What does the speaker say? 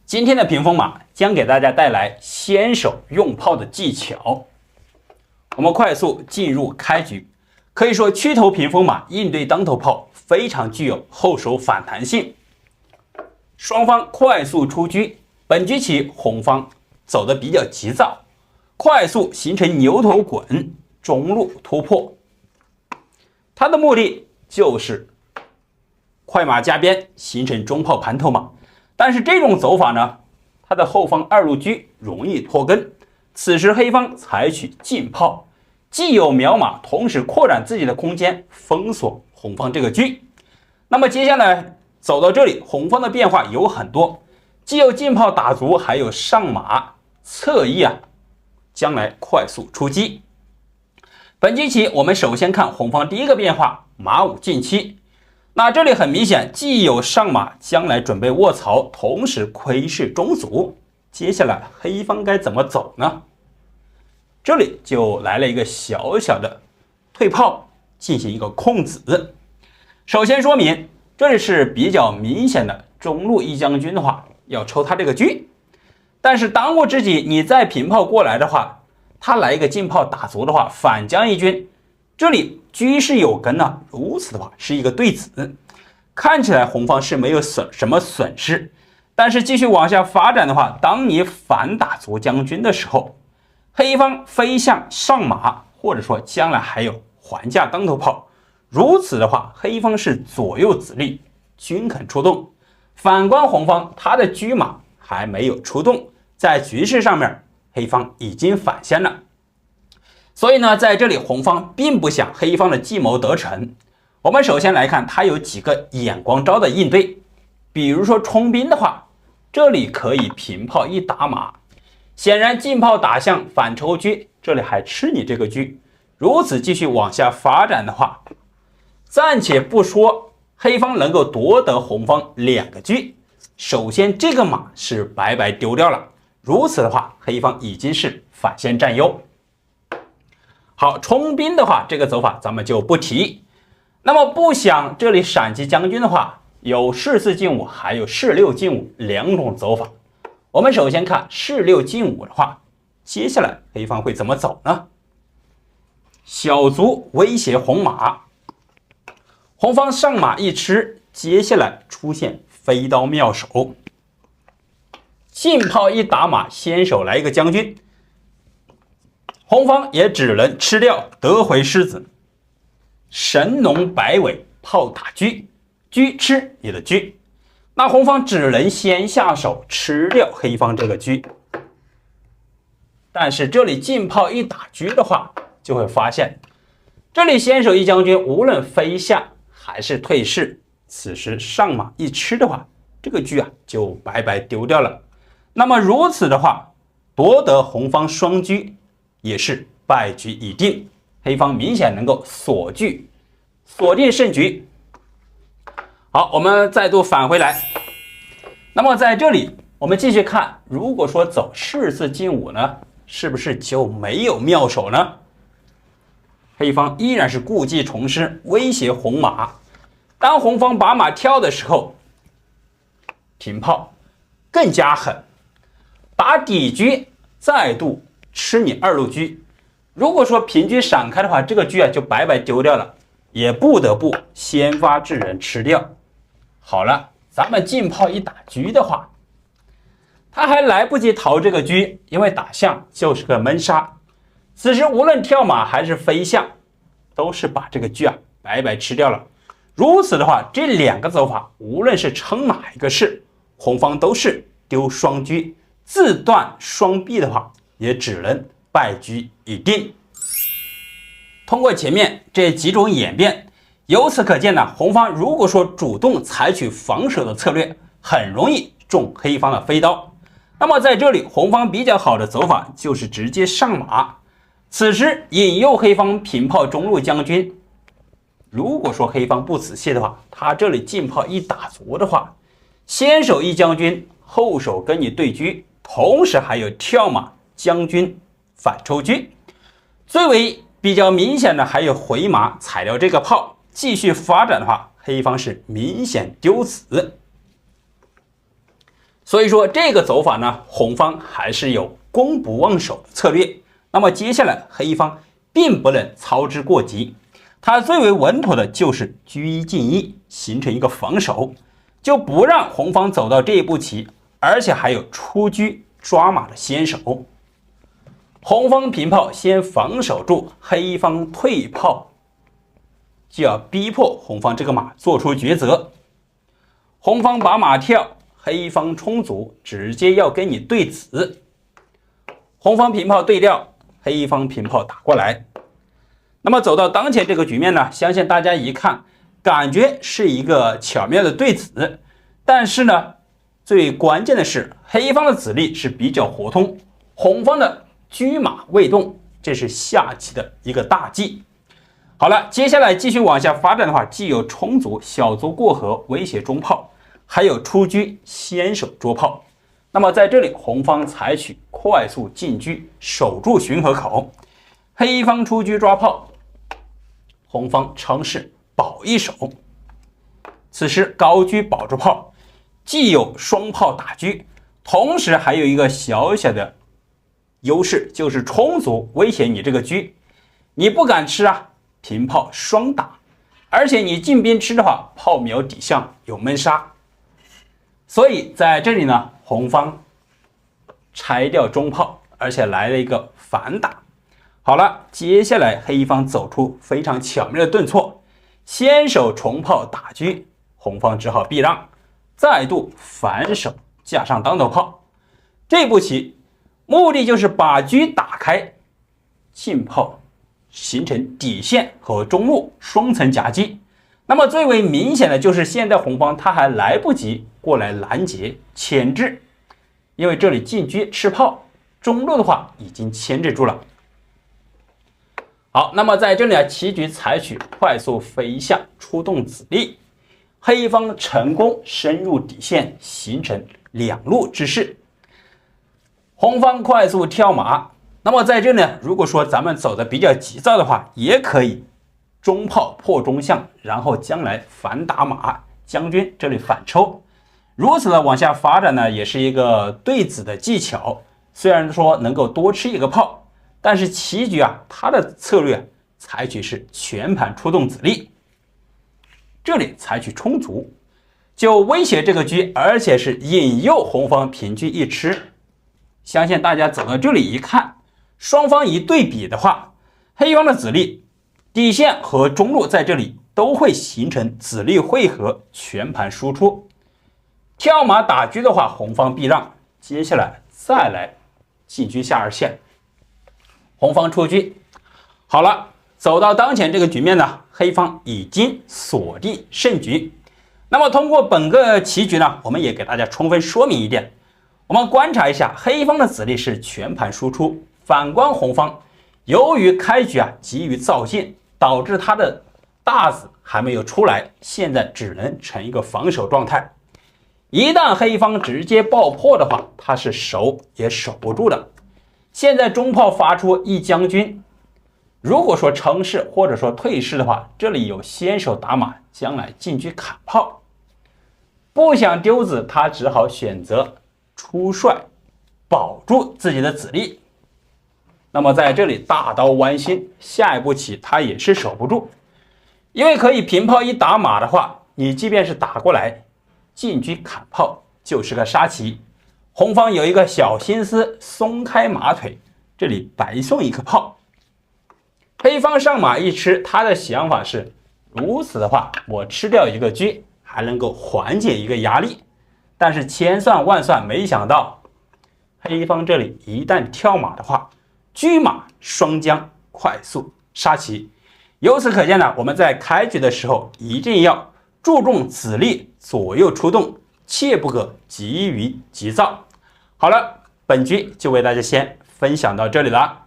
今天的屏风马将给大家带来先手用炮的技巧。我们快速进入开局，可以说区头屏风马应对当头炮非常具有后手反弹性。双方快速出车，本局起红方走的比较急躁，快速形成牛头滚，中路突破。他的目的就是快马加鞭形成中炮盘头马，但是这种走法呢，他的后方二路车容易脱根。此时黑方采取近炮，既有秒马，同时扩展自己的空间，封锁红方这个车。那么接下来走到这里，红方的变化有很多，既有近炮打足，还有上马侧翼将来快速出击。本局起，我们首先看红方第一个变化，马五进七。那这里很明显，既有上马，将来准备卧槽，同时窥视中卒。接下来黑方该怎么走呢？这里就来了一个小小的退炮，进行一个控子。首先说明，这里是比较明显的中路一将军的话，要抽他这个车。但是当务之急，你再平炮过来的话，他来一个近炮打足的话，反将一军，这里车是有根的，如此的话是一个对子。看起来红方是没有什么损失，但是继续往下发展的话，当你反打足将军的时候，黑方飞向上马，或者说将来还有还价当头炮，如此的话黑方是左右子力均肯出动。反观红方，他的车马还没有出动，在局势上面黑方已经反先了。所以呢，在这里红方并不想黑方的计谋得逞。我们首先来看他有几个眼光招的应对，比如说冲兵的话，这里可以平炮一打马，显然近炮打向反抽车，这里还吃你这个车。如此继续往下发展的话，暂且不说黑方能够夺得红方两个车，首先这个马是白白丢掉了，如此的话黑方已经是反先占优。好，冲兵的话，这个走法咱们就不提。那么不想这里闪击将军的话，有士4进5还有士6进5两种走法。我们首先看士6进5的话，接下来黑方会怎么走呢？小卒威胁红马，红方上马一吃，接下来出现飞刀妙手，近炮一打马，先手来一个将军，红方也只能吃掉得回狮子，神农摆尾炮打车，车吃你的车，那红方只能先下手吃掉黑方这个车。但是这里近炮一打车的话，就会发现这里先手一将军无论飞下还是退士，此时上马一吃的话，这个车就白白丢掉了。那么如此的话，夺得红方双车也是败局已定，黑方明显能够锁定胜局。好，我们再度返回来。那么在这里我们继续看，如果说走士4进5呢，是不是就没有妙手呢？黑方依然是故技重施，威胁红马。当红方把马跳的时候，平炮更加狠，打底车再度吃你二路车。如果说平车闪开的话，这个车就白白丢掉了，也不得不先发制人吃掉。好了，咱们近炮一打车的话，他还来不及逃这个车，因为打象就是个闷杀。此时无论跳马还是飞象，都是把这个车白白吃掉了。如此的话，这两个走法无论是撑哪一个士，红方都是丢双车，自断双臂的话，也只能败局已定。通过前面这几种演变，由此可见呢，红方如果说主动采取防守的策略，很容易中黑方的飞刀。那么在这里红方比较好的走法就是直接上马，此时引诱黑方平炮中路将军。如果说黑方不仔细的话，他这里近炮一打足的话，先手一将军，后手跟你对车，同时还有跳马将军反抽车。最为比较明显的还有回马踩掉这个炮，继续发展的话，黑方是明显丢子。所以说这个走法呢，红方还是有攻不忘守的策略。那么接下来黑方并不能操之过急，它最为稳妥的就是车一进一，形成一个防守，就不让红方走到这一步棋，而且还有出车抓马的先手。红方平炮先防守住，黑方退炮就要逼迫红方这个马做出抉择。红方把马跳，黑方冲卒，直接要跟你对子。红方平炮对调，黑方平炮打过来。那么走到当前这个局面呢，相信大家一看，感觉是一个巧妙的对子。但是呢，最关键的是黑方的子力是比较活通，红方的车马未动，这是下棋的一个大忌。好了，接下来继续往下发展的话，既有冲卒、小卒过河威胁中炮，还有出车先手捉炮。那么在这里，红方采取快速进车，守住巡河口；黑方出车抓炮，红方尝试保一手。此时高车保住炮，既有双炮打车，同时还有一个小小的优势，就是冲卒威胁你这个车，你不敢吃啊，平炮双打，而且你进兵吃的话，炮苗底下有闷杀。所以在这里呢，红方拆掉中炮，而且来了一个反打。好了，接下来黑方走出非常巧妙的顿挫，先手重炮打车，红方只好避让，再度反手架上当头炮。这步棋目的就是把车打开，进炮形成底线和中路双层夹击。那么最为明显的就是现在红方他还来不及过来拦截牵制，因为这里进车吃炮，中路的话已经牵制住了。好，那么在这里棋局采取快速飞象出动子力，黑方成功深入底线，形成两路之势。红方快速跳马，那么在这里呢，如果说咱们走的比较急躁的话，也可以中炮破中象，然后将来反打马，将军这里反抽。如此的往下发展呢，也是一个对子的技巧。虽然说能够多吃一个炮，但是棋局啊，它的策略采取是全盘出动子力。这里采取冲卒，就威胁这个车，而且是引诱红方平车一吃。相信大家走到这里一看，双方一对比的话，黑方的子力底线和中路在这里都会形成子力汇合，全盘输出。跳马打车的话，红方避让，接下来再来进车下二线，红方出车。好了，走到当前这个局面呢，黑方已经锁定胜局。那么通过本个棋局呢，我们也给大家充分说明一点。我们观察一下，黑方的子力是全盘输出，反观红方，由于开局急于造进，导致他的大子还没有出来，现在只能成一个防守状态。一旦黑方直接爆破的话，他是守也守不住的。现在中炮发出一将军，如果说乘势或者说退势的话，这里有先手打马，将来进车砍炮。不想丢子，他只好选择出帅，保住自己的子力。那么在这里大刀剜心，下一步棋他也是守不住，因为可以平炮一打马的话，你即便是打过来，进车砍炮就是个杀棋。红方有一个小心思，松开马腿，这里白送一颗炮。黑方上马一吃，他的想法是，如此的话，我吃掉一个车，还能够缓解一个压力。但是千算万算，没想到黑方这里一旦跳马的话，车马双将快速杀棋。由此可见呢，我们在开局的时候一定要注重子力左右出动，切不可急于急躁。好了，本局就为大家先分享到这里了。